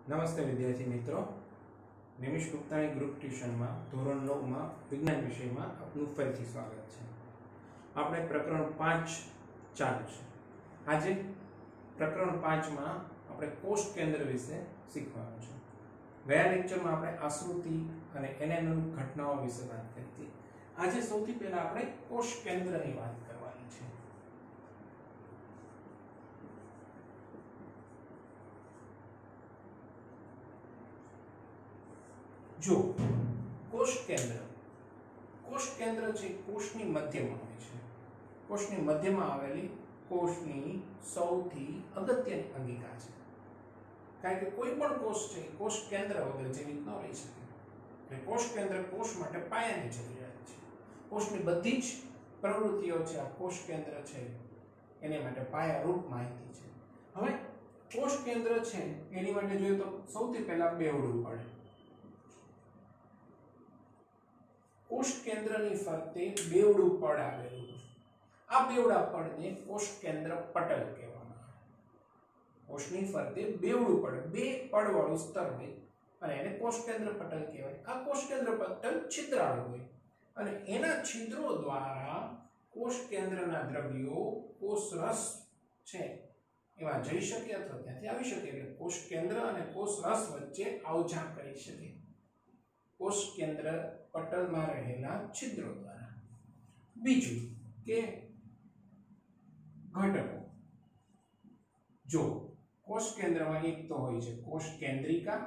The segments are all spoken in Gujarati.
નમસ્તે વિદ્યાર્થી મિત્રો, નિમિષ ગુપ્તાની ગ્રુપ ટ્યુશનમાં ધોરણ 9માં વિજ્ઞાન વિષયમાં આપનું ફરીથી સ્વાગત છે. આપણે પ્રકરણ 5 ચાલુ છે. આજે પ્રકરણ 5માં આપણે કોષ કેન્દ્ર વિશે શીખવાનું છે. ગયા લેક્ચરમાં આપણે આશ્રુતિ અને એને અનુરૂપ ઘટનાઓ વિશે વાત કરી હતી. આજે સૌથી પહેલા આપણે કોષ કેન્દ્રની વાત કરવાની છે. જો કોષ કેન્દ્ર છે કોષની મધ્યમાં હોય છે. કોષની મધ્યમાં આવેલી કોષની સૌથી અગત્યની અંગિકા છે. કારણ કે કોઈ પણ કોષ છે કોષ કેન્દ્ર વગર જીવિત ન રહી શકે. એટલે કોષ કેન્દ્ર કોષ માટે પાયાની જરૂરિયાત છે. કોષની બધી જ પ્રવૃત્તિઓ છે આ કોષ કેન્દ્ર છે એની માટે પાયારૂપ માહિતી છે. હવે કોષ કેન્દ્ર છે એની માટે જોઈએ તો સૌથી પહેલા બેવડું પડે. કોષ કેન્દ્રની ફરતે બેવડું પડ આવેલું. આ બેવડા પડને કોષ કેન્દ્ર પટલ કહેવામાં આવે. કોષની ફરતે બેવડું પડ, બે પડવાળું સ્તર હોય અને એને કોષ કેન્દ્ર પટલ કહેવાય. આ કોષ કેન્દ્ર પટલ છિદ્રાળુ હોય અને એના છિદ્રો દ્વારા કોષ કેન્દ્રના દ્રવ્યો કોષ રસ છે એમાં જઈ શકે અથવા ત્યાંથી આવી શકે. એટલે કોષ કેન્દ્ર અને કોષ રસ વચ્ચે આવજા કરી શકે કોષ કેન્દ્ર પટલમાં રહેલા છિદ્રો દ્વારા. બીજું કે ઘટકો. જો કોષ કેન્દ્રમાં એક તો હોય છે કોષ કેન્દ્રિકા,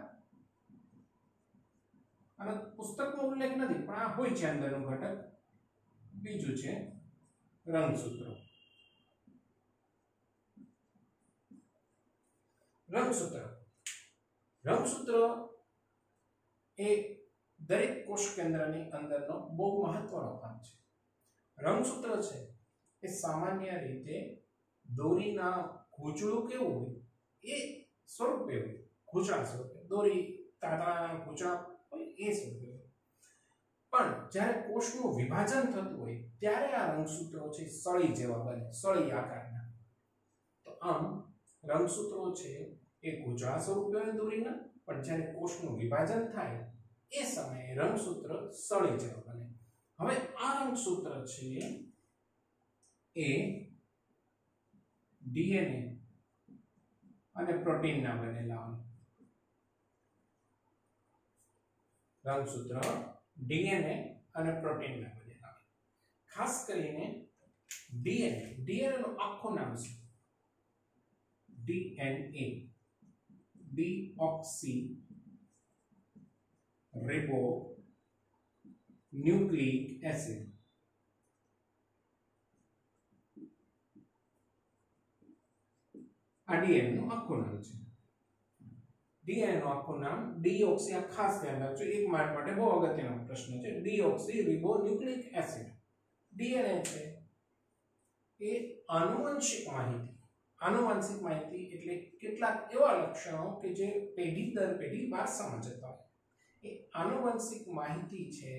અને પુસ્તકનો ઉલ્લેખ નથી પણ આ હોય છે અંદરનું ઘટક. બીજું છે રંગસૂત્રો. રંગસૂત્ર એ દરેક કોષ કેન્દ્રની અંદરનો બહુ મહત્વનો ભાગ છે. રંગસૂત્ર છે એ સામાન્ય રીતે દોરીના ઘૂંચળું કેવું હોય એ સ્વરૂપે હોય, ઘૂંચળા સ્વરૂપે, દોરી તાતણાના ઘૂંચળા હોય એ સ્વરૂપે હોય. પણ જ્યારે કોષનું વિભાજન થતું હોય ત્યારે આ રંગસૂત્રો છે સળી જેવા બને, સળી આકારના. તો આમ રંગસૂત્રો છે એ ઘૂંચળા સ્વરૂપે હોય દોરીના, પણ જ્યારે કોષનું વિભાજન થાય એ સમયે રંગસૂત્ર સળી જેવા બને. હવે આ રંગસૂત્ર છે એ ડીએનએ અને પ્રોટીનના બનેલા હોય. રંગસૂત્ર ડીએનએ અને પ્રોટીનના બનેલા હોય. ખાસ કરીને ડીએનએ નું આખું નામ છે DNA, deoxy ribo nucleic acid. આ ડીએનએ નું આખું નામ છે. ડીએનએ નું આખું નામ ડીઓક્સી. આ ખાસ ધ્યાન રાખજો, એક માર્ક માટે બહુ અગત્યનો પ્રશ્ન છે. Deoxyribonucleic acid. DNA છે એ આનુવંશિક માહિતી એટલે કેટલાક એવા લક્ષણો કે જે પેઢી દર પેઢી વારસામાં જતા હોય એ આનુવંશિક માહિતી છે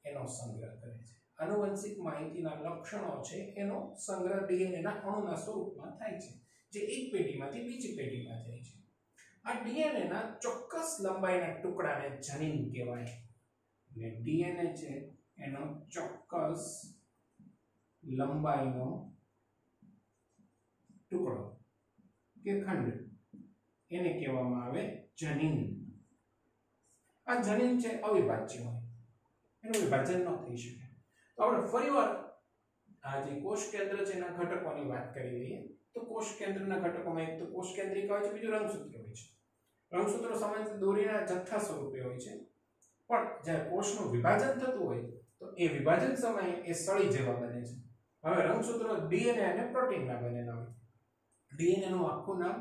એનો સંગ્રહ કરે છે. આનુવંશિક માહિતીના લક્ષણો છે એનો સંગ્રહ ડીએનએના અણુના સ્વરૂપમાં થાય છે જે એક પેઢીમાંથી બીજી પેઢીમાં જાય છે. આ ડીએનએના ચોક્કસ લંબાઈના ટુકડાને જનીન કહેવાય. અને ડીએનએ છે એનો ચોક્કસ લંબાઈનો ટુકડો કે ખંડ એને કહેવામાં આવે જનીન. આ જનીન છે અવિભાજ્ય હોય, એનું વિભાજન ન થઈ શકે. તો આપણે ફરીવાર આ જે કોષ કેન્દ્ર છે એના ઘટકોની વાત કરી લઈએ. તો કોષ કેન્દ્રના ઘટકોમાં એક તો કોષ કેન્દ્રિકા હોય છે, બીજું રંગસૂત્ર હોય છે. રંગસૂત્રો સામાન્ય દોરીના જથ્થા સ્વરૂપે હોય છે, પણ જ્યારે કોષનું વિભાજન થતું હોય તો એ વિભાજન સમયે એ સળી જેવા બને છે. હવે રંગસૂત્રો ડીએનએ અને પ્રોટીનના બનેલા હોય. ડીએનએ નું આખું નામ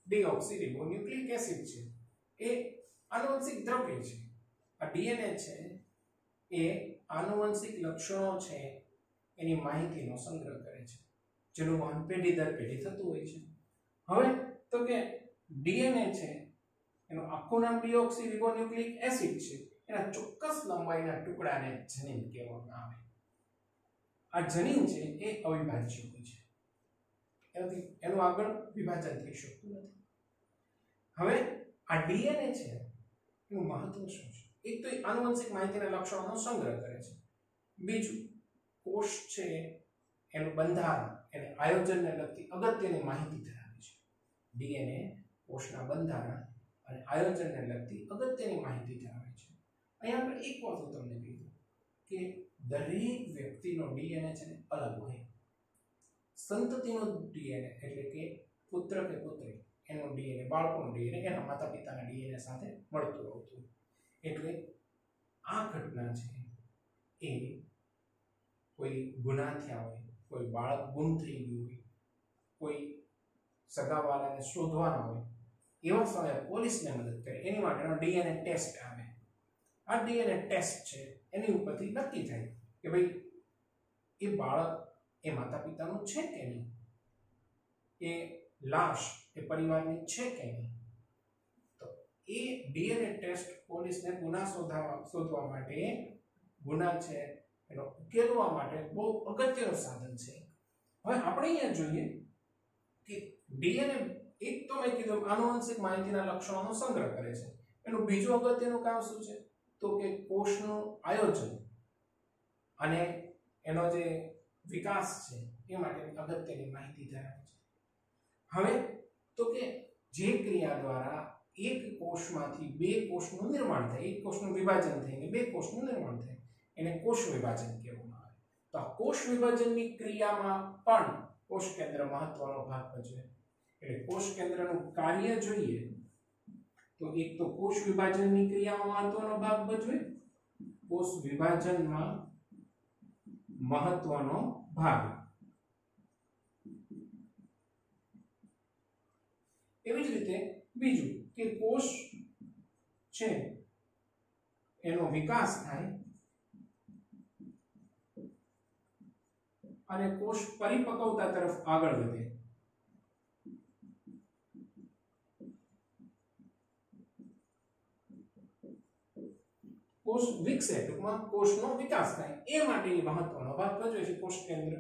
ડીઓક્સીરિબોન્યુક્લિક એસિડ છે. એ આનુવંશિક દ્રવ્ય છે. આ ડીએનએ છે એ આનુવંશિક લક્ષણો છે એની માહિતીનો સંગ્રહ કરે છે જેનું વહન પેઢી દર પેઢી થતું હોય છે. હવે તો કે ડીએનએ છે એનું આખું નામ ડીઓક્સીરિબોન્યુક્લિક એસિડ છે. એના ચોક્કસ લંબાઈના ટુકડાને જનીન કહેવામાં આવે. આ જનીન છે એ અવિભાજ્ય હોય છે, એનું આગળ વિભાજન થઈ શકતું નથી. હવે આ ડીએનએ છે એનું મહત્વ શું છે? એક તો આનુવંશિક માહિતીના લક્ષણોનો સંગ્રહ કરે છે, બીજું કોષ છે એનું બંધારણ અને આયોજનને લગતી અગત્યની માહિતી ધરાવે છે. ડીએનએ કોષના બંધારણ અને આયોજનને લગતી અગત્યની માહિતી ધરાવે છે. અહીંયા આપણે એક વાત તમને કીધું કે દરેક વ્યક્તિનો ડીએનએ છે ને અલગ હોય. સંતતિનો ડીએનએ એટલે કે પુત્ર કે પુત્રી એનો ડીએનએ, બાળકોનો ડીએનએ એના માતા પિતાના ડીએનએ સાથે મળતું આવતું. એટલે આ ઘટના છે એ કોઈ ગુના થયા હોય, કોઈ બાળક ગુમ થઈ ગયું હોય, કોઈ સગાવાલાને શોધવાના હોય, એવા સમયે પોલીસને મદદ કરે એની માટેનો ડીએનએ ટેસ્ટ આવે. આ ડીએનએ ટેસ્ટ છે એની ઉપરથી નક્કી થાય કે ભાઈ એ બાળક એ માતા પિતાનું છે કે નહીં, એ લાશ એ પરિવારની છે કે નહીં. તો એ ડીએનએ ટેસ્ટ પોલીસને ગુના શોધવા માટે, ગુના છે એનો ઉકેલવા માટે બહુ અગત્યનું સાધન છે. હવે આપણે અહીંયા જોઈએ કે ડીએનએ એક તો મેં કીધું આનુવંશિક માહિતીના લક્ષણોનો સંગ્રહ કરે છે. એનું બીજું અગત્યનું કામ શું છે? તો કે કોષનું આયોજન અને એનો જે વિકાસ છે એ માટેની અગત્યની માહિતી ધરાવે છે. હવે તો કે જે ક્રિયા દ્વારા એક કોષમાંથી બે કોષનું નિર્માણ થાય, એક કોષનું વિભાજન થઈને બે કોષનું નિર્માણ થાય, એને કોષ વિભાજન કહેવામાં આવે. તો આ કોષ વિભાજનની ક્રિયામાં પણ કોષ કેન્દ્ર મહત્વનો ભાગ ભજવે. એટલે કોષ કેન્દ્રનું કાર્ય જોઈએ તો એક તો કોષ વિભાજનની ક્રિયામાં મહત્વનો ભાગ ભજવે, કોષ વિભાજનમાં મહત્વનો ભાગ. એવી જ રીતે બીજું કે કોષ છે એનો વિકાસ થાય અને કોષ પરિપક્વતા તરફ આગળ વધે. કોષ વિકસે, ટૂંકમાં કોષનો વિકાસ થાય એ માટેની મહત્વનો ભાગ ભજવે છે કોષ કેન્દ્ર.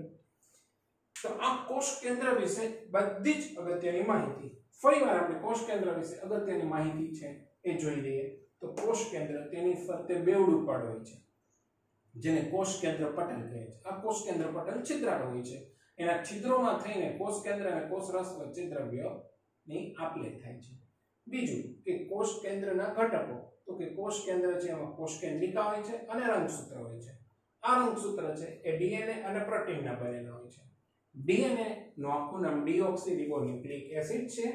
તો આ કોષ કેન્દ્ર વિશે બધી જ અગત્યની માહિતી, ફરીવાર આપણે કોષ કેન્દ્ર વિશે અગત્યની માહિતી છે એ જોઈ લઈએ. તો કોષ કેન્દ્ર તેની ફરતે બેવડું પડ હોય છે જેને કોષ કેન્દ્ર પટલ કહે છે. આ કોષ કેન્દ્ર પટલ છિદ્રાળુ હોય છે. એના છિદ્રોમાં થઈને કોષ કેન્દ્ર અને કોષ રસ વચ્ચે દ્રવ્યની આપ-લે થાય છે. બીજું કે કોષ કેન્દ્રના ઘટકો, તો કે કોષ કેન્દ્ર છે એમાં કોષ કેન્દ્રિકા હોય છે અને રંગસૂત્ર હોય છે. આ રંગસૂત્ર છે એ ડીએનએ અને પ્રોટીનના બનેલા હોય છે. ડીએનએ નું આખું નામ ડીઓક્સીરિબોન્યુક્લિક એસિડ છે.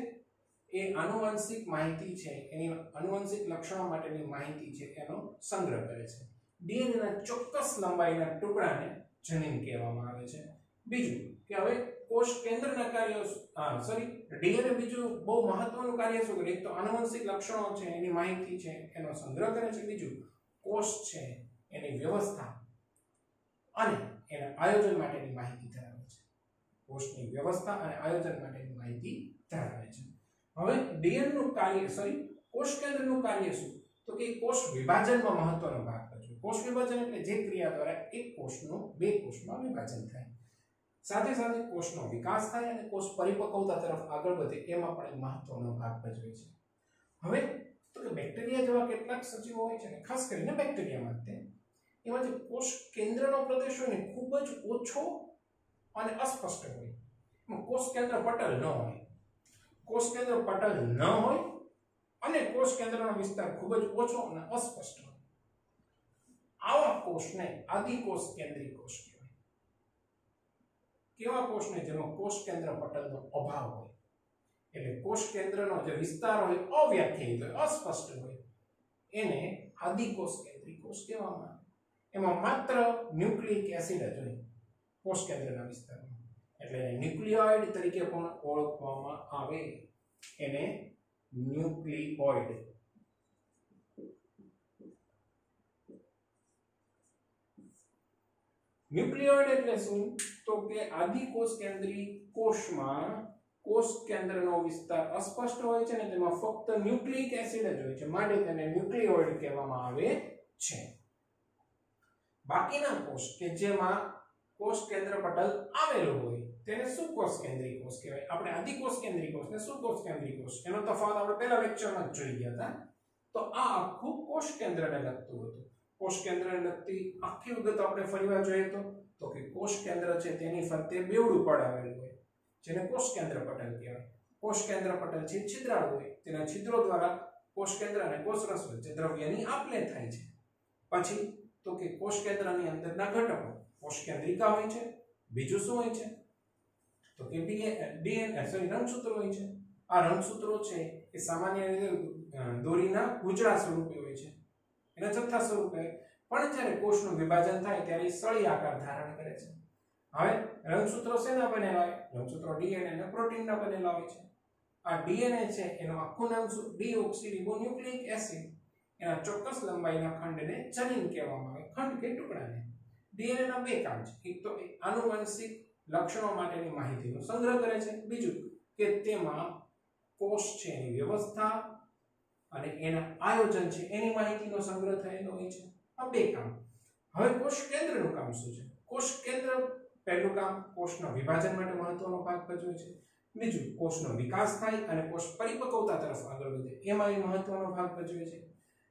એ આનુવંશિક માહિતી છે, એની આનુવંશિક લક્ષણો માટેની માહિતી છે એનો સંગ્રહ કરે છે. ડીએનએ ના ચોક્કસ લંબાઈના ટુકડાને જનીન કહેવામાં આવે છે. બીજું કે હવે કોષ કેન્દ્રના કાર્યો, ડીએનએ બીજું બહુ મહત્વનું કાર્ય શું કરે? એક તો આનુવંશિક લક્ષણો છે એની માહિતી છે એનો સંગ્રહ કરે છે. બીજું કોષ છે એની વ્યવસ્થા અને એના આયોજન માટેની માહિતી ધરાવે છે. કોષની વ્યવસ્થા અને આયોજન માટેની માહિતી ધરાવે છે. હવે ડીએનએ નું કાર્ય, કોષ કેન્દ્રનું કાર્ય શું? તો કે કોષ વિભાજનમાં મહત્વનો ભાગ ભજવે. કોષ વિભાજન એટલે જે ક્રિયા દ્વારા એક કોષનું બે કોષમાં વિભાજન થાય, સાથે સાથે કોષનો વિકાસ થાય અને કોષ પરિપક્વતા તરફ આગળ વધે, એમાં પણ મહત્વનો ભાગ ભજવે છે. હવે તો કે બેક્ટેરિયા જેવા કેટલાક સજીવો હોય છે ને, ખાસ કરીને બેક્ટેરિયામાં એમાં જે કોષ કેન્દ્રનો પ્રદેશ હોય ને ખૂબ જ ઓછો અને અસ્પષ્ટ હોય. કોષ કેન્દ્ર પટલ ન હોય, કોષ કેન્દ્ર પટલ ન હોય અને કોષ કેન્દ્રનો વિસ્તાર ખૂબ જ ઓછો અને અસ્પષ્ટ હોય. આવા કોષને આદિકોષ કેન્દ્રીય કોષ કહેવાય. કેવા કોષને? જેમાં કોષ કેન્દ્ર પટલનો અભાવ હોય. એટલે કોષ કેન્દ્રનો જે વિસ્તાર હોય અવ્યાખ્યાયિત હોય, અસ્પષ્ટ હોય, એને આદિકોષ કેન્દ્રીય કોષ કહેવામાં આવે. એમાં માત્ર ન્યુક્લિક એસિડ જ હોય કોષ કેન્દ્રના વિસ્તારમાં, એટલે ન્યુક્લિયોઇડ તરીકે પણ ઓળખવામાં આવે. એને ન્યુક્લિયોઇડ. ન્યુક્લિયોઇડ એટલે શું? તો કે આદિકોષ કેન્દ્રીય કોષમાં કોષ કેન્દ્રનો વિસ્તાર અસ્પષ્ટ હોય છે ને તેમાં ફક્ત ન્યુક્લિક એસિડ જ હોય છે, માટે તેને ન્યુક્લિયોઇડ કહેવામાં આવે છે. બાકીના કોષ કે જેમાં કોષ કેન્દ્ર પટલ આવેલું હોય, તેને સુકોષ કેન્દ્રીય કોષ કહેવાય. આપણે આદિકોષ કેન્દ્રીય કોષ ને સુકોષ કેન્દ્રીય કોષ એનો તફાવત આપણે પહેલા લેક્ચરમાં જ જોઈ ગયા હતા. તો આ આખું કોષ કેન્દ્રને લગતું હતું. કોષ કેન્દ્રને લગતી આખી વિગત આપણે ફરીવાર જોઈએ તો કે કોષ કેન્દ્ર છે તેની ફરતે બેવડું પડ આવેલું હોય જેને કોષ કેન્દ્ર પટલ કહેવાય. કોષ કેન્દ્ર પટલ છે છિદ્રાળુ હોય, તેના છિદ્રો દ્વારા કોષ કેન્દ્ર અને કોષરસ વચ્ચે દ્રવ્યની આપ-લે થાય છે. પછી તો કે કોષ કેન્દ્રની અંદરના ઘટકો કોષ કેન્દ્રિકા હોય છે. બીજું શું હોય છે તો કે રંગસૂત્રો હોય છે. આ રંગસૂત્રો છે એ સામાન્ય રીતે દોરીના ગુજરા સ્વરૂપે હોય છે, એના જથ્થા સ્વરૂપે. પણ જ્યારે કોષનું વિભાજન થાય ત્યારે સળી આકાર ધારણ કરે છે. હવે રંગસૂત્રો શેના બનેલા હોય? રંગસૂત્રો ડીએનએ અને પ્રોટીનના બનેલા હોય છે. આ ડીએનએ છે એનું આખું નામ શું? ડીઓક્સીરિબોન્યુક્લિક એસિડ. એના ચોક્કસ લંબાઈના ખંડને જનીન કહેવામાં આવે, ખંડ કે ટુકડાને. ડીએનએ ના બે કામ છે. એક તો આનુવંશિક લક્ષણો માટેની માહિતીનો સંગ્રહ કરે છે, બીજું કે તેમાં કોષ છે એની વ્યવસ્થા અને એના આયોજન છે એની માહિતીનો સંગ્રહ થયેલો હોય છે. આ બે કામ. હવે કોષ કેન્દ્રનું કામ શું છે? કોષ કેન્દ્ર પહેલું કામ કોષના વિભાજન માટે મહત્વનો ભાગ ભજવે છે. બીજું કોષનો વિકાસ થાય અને કોષ પરિપક્વતા તરફ આગળ વધે એમાં એ મહત્વનો ભાગ ભજવે છે.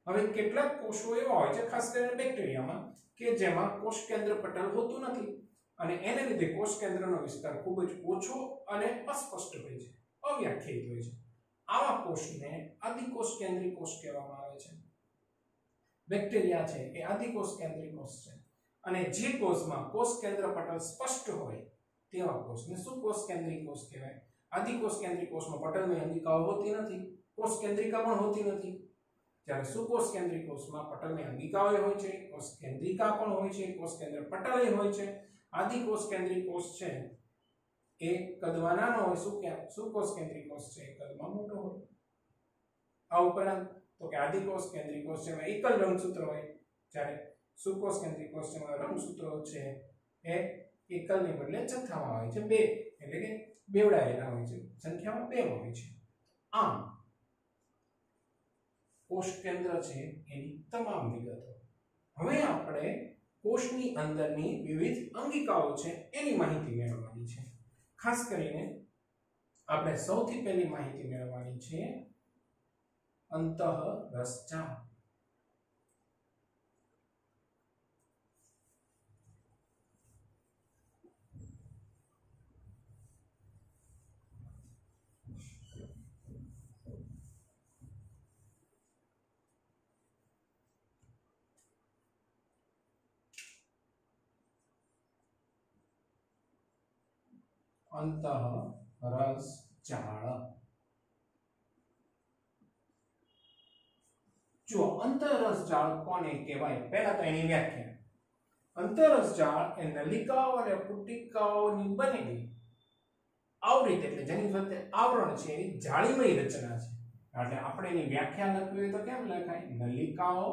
હવે કેટલાક કોષો એવા હોય છે, ખાસ કરીને બેક્ટેરિયામાં, કે જેમાં કોષ કેન્દ્ર પટલ હોતું નથી અને એને લીધે કોષ કેન્દ્રનો વિસ્તાર ખૂબ જ ઓછો અને અસ્પષ્ટ હોય છે, અવ્યાખ્યાયિત હોય છે. આવા કોષને આદિકોષ કેન્દ્રીય કોષ કહેવામાં આવે છે. બેક્ટેરિયા છે એ આદિકોષ કેન્દ્રીય કોષ છે અને જે કોષમાં કોષ કેન્દ્ર પટલ સ્પષ્ટ હોય તેવા કોષને સુકોષ કેન્દ્રીય કોષ કહેવાય. આદિકોષ કેન્દ્રીય કોષમાં પટલની અંગિકાઓ હોતી નથી, કોષ કેન્દ્રિકા પણ હોતી નથી. જ્યારે સુકોષ કેન્દ્રીય કોષમાં પટલની અંગિકાઓ હોય છે, કોષ કેન્દ્રિકા પણ હોય છે, કોષ કેન્દ્ર પટલ હોય છે. આદિકોષ કેન્દ્રીય કોષ છે એ કદમાં નાનો હોય, સુકોષ કેન્દ્રીય કોષ છે એ કદમાં મોટો હોય. આ ઉપરાંત તો કે આદિકોષ કેન્દ્રીય કોષ છે એમાં એકલ રંગસૂત્ર હોય, જ્યારે સુકોષ કેન્દ્રીય કોષ છે એમાં રંગસૂત્રો છે એ એકલને બદલે જથ્થામાં હોય છે, બે, એટલે કે બેવડાયેલા હોય છે, સંખ્યામાં બે હોય છે. આમ કોષ કેન્દ્ર છે એની તમામ વિગતો. હવે આપણે કોષની અંદરની વિવિધ અંગિકાઓ છે એની માહિતી મેળવવાની છે. ખાસ કરીને આપણે સૌથી પહેલી માહિતી મેળવવાની છે અંતઃરસજાળ. અંતઃરસજાળ. જો અંતઃરસજાળ કોને કહેવાય? પહેલા તો એની વ્યાખ્યા. અંતઃરસજાળ એ નલિકાઓ અને પુટિકાઓની બનેલી આવૃત, એટલે જેની ફરતે આવરણ છે એની જાળીમય રચના છે. એટલે આપણે એની વ્યાખ્યા લખવી હોય તો કેમ લખાય? નલિકાઓ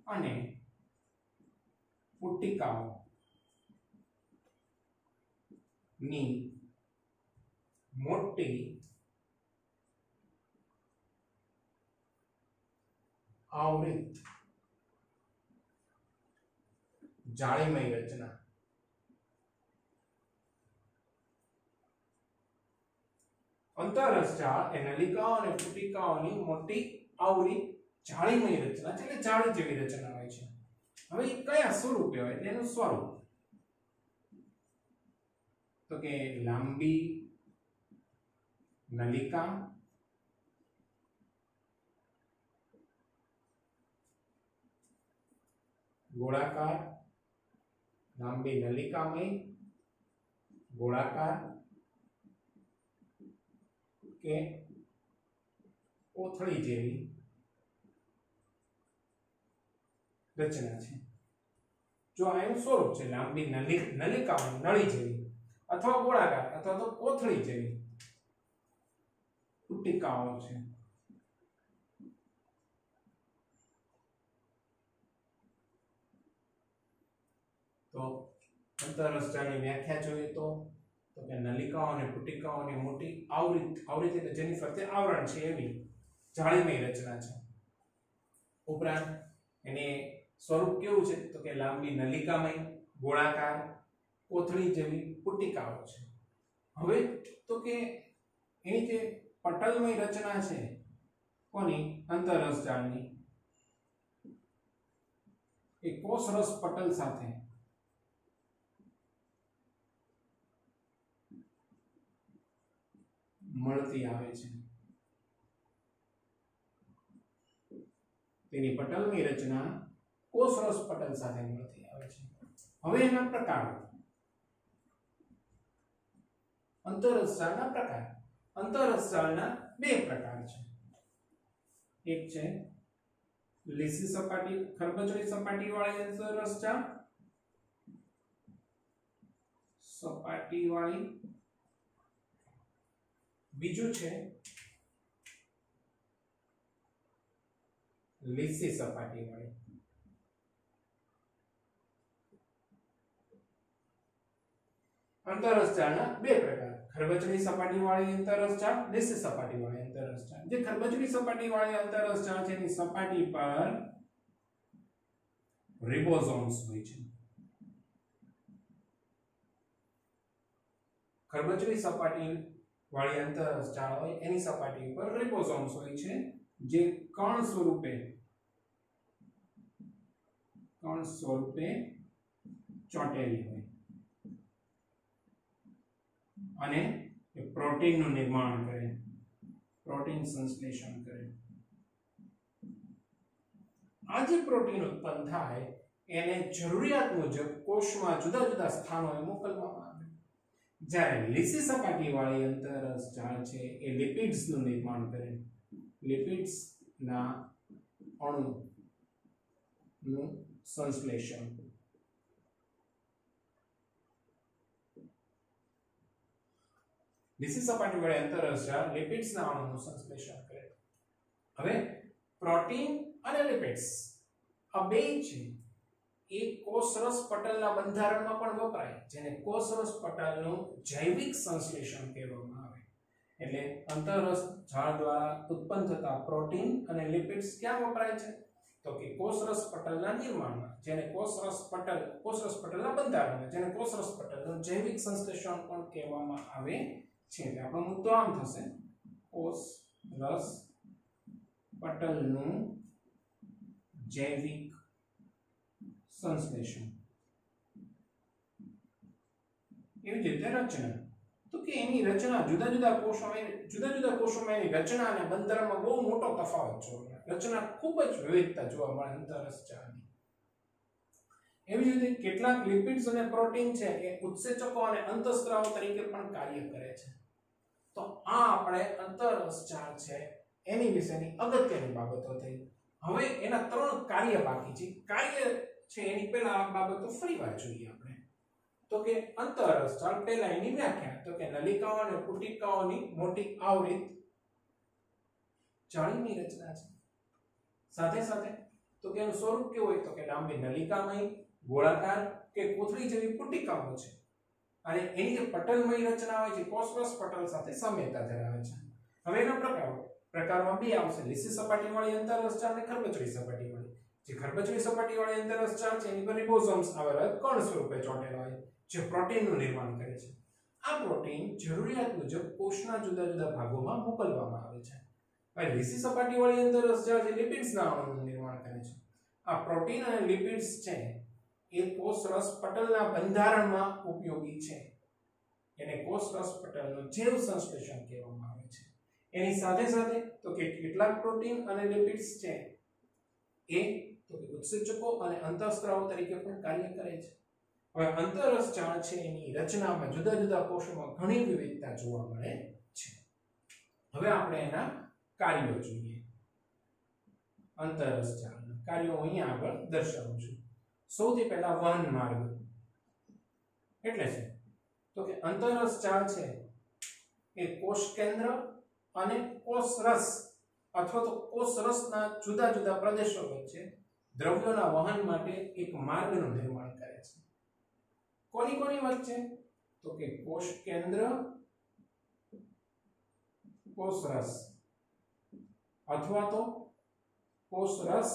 અને પુટિકાઓ ની મોટી આવૃત જાળીમય રચના. અંતઃરસજાળ એ નલિકાઓ અને પુટિકાઓની મોટી આવૃત જાળીમય રચના છે, એટલે જાળી જેવી રચના હોય છે. હવે એ કયા સ્વરૂપે હોય એટલે એનું સ્વરૂપ તો કે લાંબી નલિકા, ગોળાકાર, લાંબી નલિકામય, ગોળાકાર કે કોથળી જેવી રચના છે. જો આ એનું સ્વરૂપ છે, લાંબી નલિકાઓ, નળી જેવી, અથવા ગોળાકાર અથવા તો કોથળી જેવી પુટિકાઓ છે. તો અંતઃરસજાળની વ્યાખ્યા જોઈએ તો કે નલિકાઓ અને પુટિકાઓની મોટી આવૃત એટલે જેની ફરતે આવરણ છે એવી જાળીમય રચના છે. ઉપરાંત એને સ્વરૂપ કેવું છે તો કે લાંબી નલિકામય, ગોળાકાર, कोथળી જેવી પુટિકાઓ છે। હવે તો કે એની જે પટલમય રચના છે કોની અંતરરસ જાળની એ કોષરસ પટલ સાથે મળતી આવે છે। તેની પટલમય રચના કોષરસ પટલ સાથે મળતી આવે છે। હવે એના પ્રકારો અંતરરસ જાળના પ્રકાર અંતરરસ જાળના બે પ્રકાર છે। એક છે લીસી સપાટી ખરબચડી સપાટી વાળી અંતરરસ જાળ સપાટી વાળી બીજું છે લીસી સપાટી વાળી। अंतररस जाळना बे प्रकार खरबचडी सपाटी वाળી अंतररस जाळ લીસી सपाटी वाળી अंतररस जाळ। जे खरबचडी सपाटी वाળી अंतररस जाळ છે એની સપાટી પર રિબોસોમ્સ હોય છે। खरबचडी सपाटी वाળી अंतररस जाळ હોય એની સપાટી પર રિબોસોમ્સ હોય છે જે કણ સ્વરૂપે ચોંટેલી હોય અને એ પ્રોટીન નું નિર્માણ કરે પ્રોટીન સંશ્લેષણ કરે। આ જે પ્રોટીન ઉત્પન્ન થાય એને જરૂરિયાત મુજબ કોષમાં જુદા જુદા સ્થાનોએ મોકલવામાં આવે। જ્યારે લીસી સપાટી વાળી અંતરરસ જાળ છે એ લિપિડ્સ નું નિર્માણ કરે લિપિડ્સ ના અણુ નું સંશ્લેષણ। લીસી સપાટી વાળી અંતરરસ જાળ લિપિડ્સ ના અણુનું સંશ્લેષણ કરે। હવે પ્રોટીન અને લિપિડ્સ આ બે છે એ કોષરસ પટલના બંધારણમાં પણ વપરાય જેને કોષરસ પટલનું જૈવિક સંશ્લેષણ કહેવામાં આવે। એટલે અંતરરસ જાળ દ્વારા ઉત્પન્ન થતા પ્રોટીન અને લિપિડ્સ ક્યાં વપરાય છે તો કે કોષરસ પટલના નિર્માણમાં જેને કોષરસ પટલના બંધારણમાં જેને કોષરસ પટલનું જૈવિક સંશ્લેષણ પણ કહેવામાં આવે છે। એટલે આપણો મુદ્દો આમ થશે કોષરસ પટલનું જૈવિક સંશ્લેષણ। એવી જ રીતે રચના તો કે એની રચના જુદા જુદા કોષોમાં એની રચના અને બંધારણમાં બહુ મોટો તફાવત જોવા મળે। રચના ખૂબ જ વિવિધતા જોવા મળે અંતરરસ જાળની। એવી જ રીતે કેટલાક લિપિડ્સ અને પ્રોટીન છે એ ઉત્સેચકો અને અંતઃસ્ત્રાવો તરીકે પણ કાર્ય કરે છે। તો આ આપણે અંતરરસ જાળ છે એની વિશેની અગત્યની બાબતો થઈ। હવે એના ત્રણ કાર્ય બાકી છે। કાર્ય છે એની પહેલા આ બાબતો ફરીવાર જોઈએ આપણે તો કે અંતરરસ જાળ પહેલા એની વ્યાખ્યા તો કે નલિકાઓ અને પુટિકાઓની મોટી આવૃત જાળીની રચના છે। સાથે સાથે તો કે એનું સ્વરૂપ કેવું હોય તો કે લાંબી નલિકામય ગોળાકાર કે કોથળી જેવી પુટિકાઓ છે અને એની જે પટલમય રચના હોય છે કોષરસ પટલ સાથે સામ્યતા ધરાવે છે। હવે એના પ્રકારમાં બે આવશે લીસી સપાટી વાળી અંતરરસ જાળ અને ખરબચડી સપાટી વાળી। જે ખરબચડી સપાટી વાળી અંતરરસ જાળ છે એની પર રિબોસોમ્સ આવેલા કણ સ્વરૂપે ચોંટેલા હોય જે પ્રોટીનનું નિર્માણ કરે છે। આ પ્રોટીન જરૂરિયાત મુજબ કોષના જુદા જુદા ભાગોમાં મોકલવામાં આવે છે। હવે લીસી સપાટી વાળી અંતરરસ જાળ જે લિપિડ્સના અણુનું નિર્માણ કરે છે। આ પ્રોટીન અને લિપિડ્સ છે એ કોષરસ પટલના બંધારણમાં ઉપયોગી છે એને કોષરસ પટલનું જૈવ સંશ્લેષણ કહેવામાં આવે છે। એની સાથે સાથે તો કે કેટલાક પ્રોટીન અને લિપિડ્સ છે એ તો કે ઉત્સેચકો અને અંતઃસ્ત્રાવો તરીકે પણ કાર્ય કરે છે। હવે અંતરરસ જાળ છે એની રચનામાં જુદા જુદા કોષોમાં ઘણી વિવિધતા જોવા મળે છે। હવે આપણે એના કાર્યો જોઈએ। અંતરરસ જાળના કાર્યો અહીંયા આગળ દર્શાવું છું। સૌથી પહેલા વહન માર્ગ એટલે છે તો કે અંતરરસ જાળ છે એ કોષ કેન્દ્ર અને કોષરસ અથવા તો કોષરસના જુદા જુદા પ્રદેશો વચ્ચે દ્રવ્યોના વહન માટે એક માર્ગનું નિર્માણ કરે છે। કોની કોની વચ્ચે તો કે કોષ કેન્દ્ર કોષરસ અથવા તો કોષરસ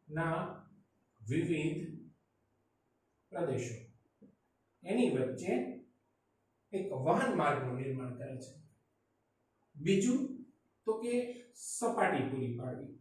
ના વિવિધ પ્રદેશો। એની વચ્ચે એક વહન માર્ગનું નિર્માણ કરે છે। બીજું તો કે સપાટી પૂરી પાડવી।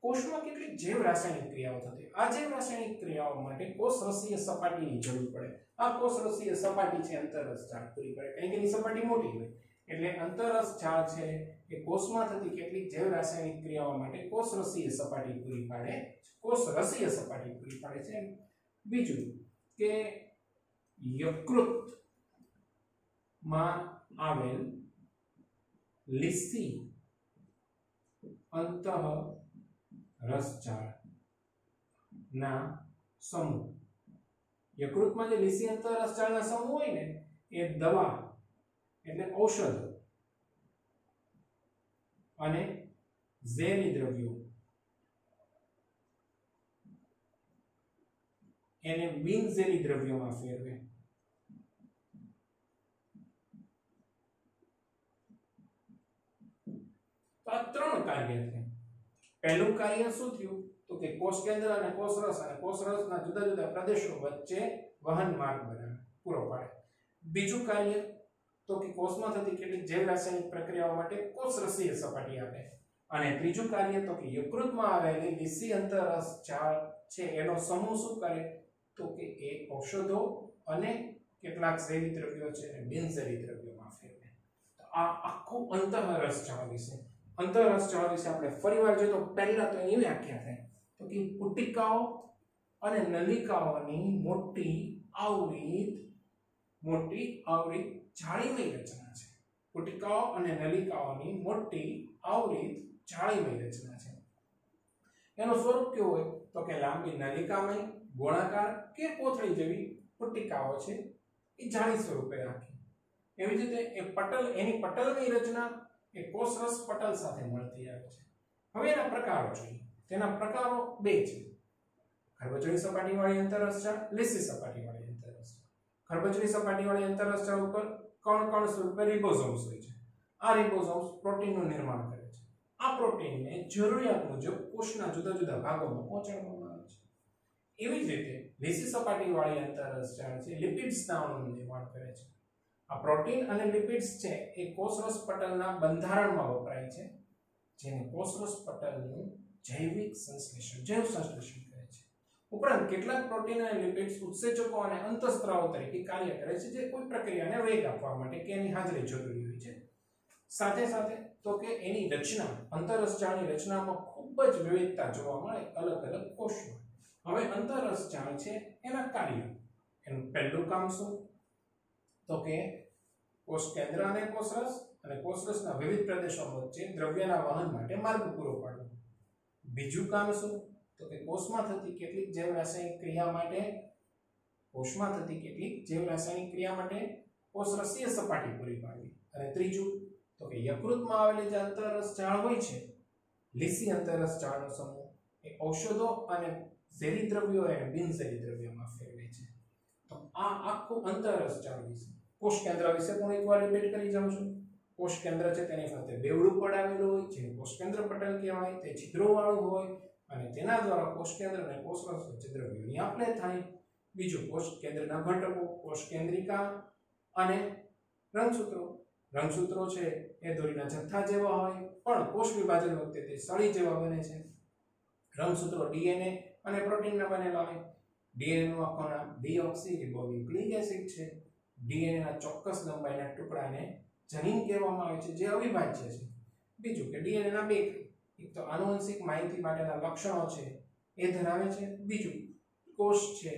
કોષમાં કેટલીક જૈવ રાસાયણિક ક્રિયાઓ થતી, આ જૈવ રાસાયણિક ક્રિયાઓ માટે કોષરસીય સપાટીની જરૂર પડે। આ કોષરસીય સપાટી છે અંતરરસ જાળ પૂરી પાડે, કારણ કે એની સપાટી મોટી હોય એટલે અંતરરસ જાળ છે એ કોષમાં થતી કેટલીક જૈવ રાસાયણિક ક્રિયાઓ માટે કોષરસીય સપાટી પૂરી પાડે, કોષરસીય સપાટી પૂરી પાડે છે। બીજું કે યકૃત માં આવેલ લીસી અંતઃ રસજાળ ના સમૂહ, યકૃતમાં જે લીસી અંતઃ રસજાળના સમૂહ હોય ને એ દવા એટલે ઔષધ અને ઝેરી દ્રવ્યો એને બિનઝેરી દ્રવ્યોમાં ફેરવે। તો આ ત્રણ કાર્ય છે। પહેલું કાર્ય શું થયું તો કે કોષ કેન્દ્ર અને કોષરસના જુદા જુદા પ્રદેશો વચ્ચે વહન માર્ગ બનાવે, પૂરો પાડે। બીજું કાર્ય તો કે કોષમાં થતી કેટલીક જૈવ રાસાયણિક પ્રક્રિયાઓ માટે કોષરસીય સપાટી આપે। અને ત્રીજું કાર્ય તો કે યકૃતમાં આવેલી લીસી અંતરરસ જાળ છે એનો સમૂહ શું કરે તો કે એ ઔષધો અને કેટલાક ઝેરી દ્રવ્યો છે અને બિનઝેરી દ્રવ્યોમાં ફેરવે। તો આ આખું અંતરરસ જાળ વિશે, અંતરરસ જાળ વિશે આપણે ફરીવાર જોઈએ તો પહેલા તો એની વ્યાખ્યા થાય તો કે પુટિકાઓ અને નલિકાઓની મોટી આવૃત જાળીમય રચના છે। પુટિકાઓ અને નલિકાઓની મોટી આવૃત જાળીમય રચના છે। એનું સ્વરૂપ કેવું હોય તો કે લાંબી નલિકામય, ગોળાકાર કે કોથળી જેવી પુટિકાઓ છે એ જાળી સ્વરૂપે રાખી। એવી જ રીતે એ પટલ, એની પટલની રચના એ કોષરસ પટલ સાથે મળતી આવે છે। હવે એના પ્રકારો જોઈએ। તેના પ્રકારો બે છે, ખરબચડી સપાટીવાળી અંતરરસ જાળ, લીસી સપાટીવાળી અંતરરસ જાળ। ખરબચડી સપાટીવાળી અંતરરસ જાળ ઉપર કણ સ્વરૂપે રિબોસોમ્સ હોય છે। આ રિબોસોમ્સ પ્રોટીનનું નિર્માણ કરે છે। આ પ્રોટીનને જરૂરિયાત મુજબ કોષના જુદા જુદા ભાગોમાં પહોંચાડવામાં આવે છે। એવી જ રીતે લીસી સપાટીવાળી અંતરરસ જાળ છે લિપિડ સ્નાયુનું નિર્માણ કરે છે। આ પ્રોટીન અને લિપિડ્સ છે એ કોષરસ પટલના બંધારણમાં વપરાય છે, જેને કોષરસ પટલનું જૈવ સંશ્લેષણ કહે છે। ઉપરાંત કેટલાક પ્રોટીન અને લિપિડ્સ ઉત્સેચકો અને અંતઃસ્ત્રાવો તરીકે કાર્ય કરે છે, જે કોઈ પ્રક્રિયાને વેગ આપવા માટે કે એની હાજરી જરૂરી હોય છે। સાથે સાથે તો કે એની રચના, અંતરરસ જાળની રચનામાં ખૂબ જ વિવિધતા જોવા મળે અલગ અલગ કોષમાં। હવે અંતરરસ જાળ છે એના કાર્ય, એનું પહેલું કામ શું તો કે કોષ કેન્દ્ર અને કોષરસના વિવિધ પ્રદેશો વચ્ચે દ્રવ્યના વહન માટે માર્ગ પૂરો પાડવો। બીજું કામ શું તો કે કોષમાં થતી કેટલીક જૈવ રાસાયણિક ક્રિયા માટે કોષરસીય સપાટી પૂરી પાડવી। અને ત્રીજું તો કે યકૃતમાં આવેલી જે અંતરરસ જાળ હોય છે, લીસી અંતરરસ જાળનો સમૂહ એ ઔષધો અને ઝેરી દ્રવ્યો અને બિનઝેરી દ્રવ્યોમાં ફેરવે છે। તો આ આખું અંતરરસ જાળ વિશે। કોષ કેન્દ્ર વિશે પણ એકવાર રિપીટ કરી જાઉં છું। કોષ કેન્દ્ર છે તેની ફરતે બેવડું પડાવેલું હોય છે, કોષ કેન્દ્ર પટલ કહેવાય, તે છિદ્રોવાળું હોય અને તેના દ્વારા કોષ કેન્દ્ર અને કોષરસ વચ્ચે દ્રવ્યોની આપ-લે થાય। બીજું કોષ કેન્દ્રના ઘટકો, કોષ કેન્દ્રિકા અને રંગસૂત્રો છે એ દોરીના જથ્થા જેવા હોય પણ કોષ વિભાજન વખતે તે સળી જેવા બને છે। રંગસૂત્રો ડીએનએ અને પ્રોટીનના બનેલા હોય। ડીએનએ નું આખું નામ ડીઓક્સીરિબોન્યુક્લિક એસિડ છે। ડીએનએ ના ચોક્કસ લંબાઈના ટુકડાને જનીન કહેવામાં આવે છે, જે અવિભાજ્ય છે। બીજું કે ડીએનએ ના બે, એક તો આનુવંશિક માહિતી માટેના લક્ષણો છે એ ધરાવે છે, બીજું કોષ છે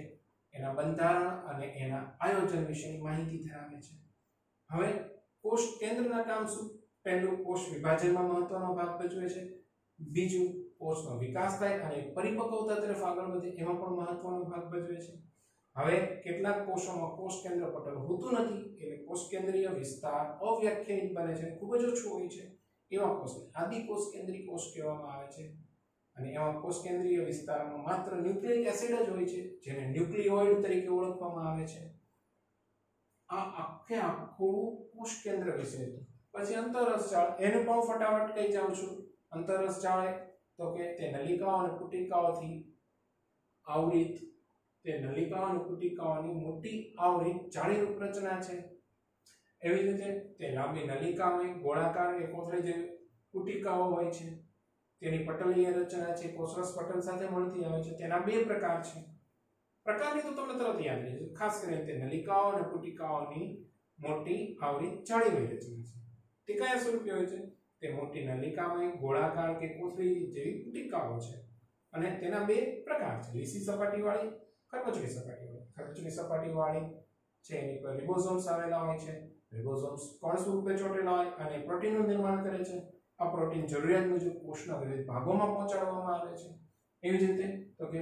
એના બંધારણ અને એના આયોજન વિશેની માહિતી ધરાવે છે। હવે કોષ કેન્દ્રના કામ શું? પહેલું, કોષ વિભાજનમાં મહત્વનો ભાગ ભજવે છે। બીજું, કોષનો વિકાસ થાય અને પરિપક્વતા તરફ આગળ વધે એમાં પણ મહત્વનો ભાગ ભજવે છે। હવે કેટલાક કોષોમાં કોષ કેન્દ્ર પટલ હોતું નથી, એટલે કોષ કેન્દ્રીય વિસ્તાર અવ્યાખ્યાયિત બને છે, ખૂબ જ ઓછું હોય છે। એવા કોષને આદિકોષ કેન્દ્રીય કોષ કહેવામાં આવે છે। અને એવા કોષ કેન્દ્રીય વિસ્તારમાં માત્ર ન્યુક્લિક એસિડ જ હોય છે, જેને ન્યુક્લિયોઇડ તરીકે ઓળખવામાં આવે છે। આ આખું કોષ કેન્દ્ર વિશે હતું। પછી અંતરરસ જાળ, એનું પણ ફટાફટ કહી જાઉં છું। અંતરરસ જાળ તો કે તે નલિકાઓ અને પુટિકાઓથી આવૃત, તે નલિકાઓ અને પુટિકાઓની મોટી આવૃત જાળીરૂપ રચના છે। એવી રીતે તે લાંબી નલિકા હોય, ગોળાકાર કે કોથળી જેવી પુટિકાઓ હોય છે, તેની પટલીય રચના છે, કોષરસ પટલ સાથે મળતી આવે છે। તેના બે પ્રકાર છે। પ્રકારની તો તમને તરત યાદ રહી જશે, ખાસ કરીને તે નલિકાઓ અને પુટિકાઓની મોટી આવૃત જાળીવાળી રચના છે। તે કયા સ્વરૂપે હોય છે? તે મોટી નલિકામાં ગોળાકાર કે કોથળી જેવી પુટિકાઓ છે અને તેના બે પ્રકાર છે, લીસી સપાટીવાળી, ખરબચડી સપાટીવાળી। ખરબચડી સપાટીવાળી છે એની પર રિબોસોમ્સ આવેલા હોય છે। રિબોસોમ્સ કણ સ્વરૂપે ચોટેલા હોય અને પ્રોટીનનું નિર્માણ કરે છે। આ પ્રોટીન જરૂરિયાત મુજબ કોષના વિવિધ ભાગોમાં પહોંચાડવામાં આવે છે। એવી જ રીતે તો કે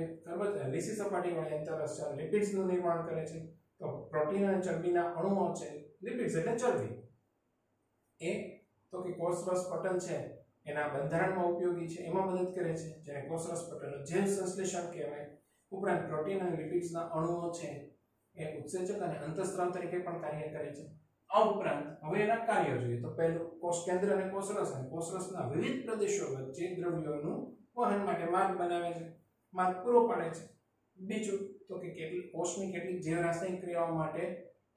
લીસી સપાટીવાળી આંતરરસાળ લિપિડ્સનું નિર્માણ કરે છે। તો પ્રોટીન અને ચરબીના અણુઓ છે, લિપિડ્સ એટલે ચરબી, એ તો કે કોષરસ પટલ છે એના બંધારણમાં ઉપયોગી છે, એમાં મદદ કરે છે, જેને કોષરસ પટલનું જૈવ સંશ્લેષણ કહેવાય। ઉપરાંત પ્રોટીન અને લિપિડ્સના અણુઓ છે એ ઉત્સેચક અને અંતઃસ્ત્રાવ તરીકે પણ કાર્ય કરે છે। આ ઉપરાંત હવે એના કાર્યો જોઈએ તો પહેલું કોષ કેન્દ્ર અને કોષરસના વિવિધ પ્રદેશો વચ્ચે દ્રવ્યોનું વહન માટે માર્ગ બનાવે છે, માર્ગ પૂરો પાડે છે। બીજું તો કે કોષની કેટલીક જૈવ રાસાયણિક ક્રિયાઓ માટે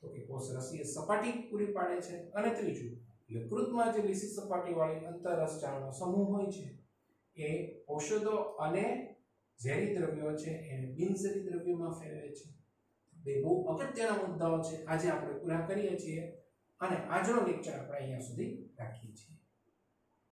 તો કે કોષરસીય સપાટી પૂરી પાડે છે। અને ત્રીજું યકૃતમાં જે લીસી સપાટીવાળી અંતરરસજાળનો સમૂહ હોય છે એ ઔષધો અને ઝેરી દ્રવ્યો છે એને બિનઝેરી દ્રવ્યોમાં ફેરવે છે। બે બહુ અગત્યના મુદ્દાઓ છે, આજે આપણે પૂરા કરીએ છીએ અને આજનો લેક્ચર આપણે અહીંયા સુધી રાખીએ છીએ।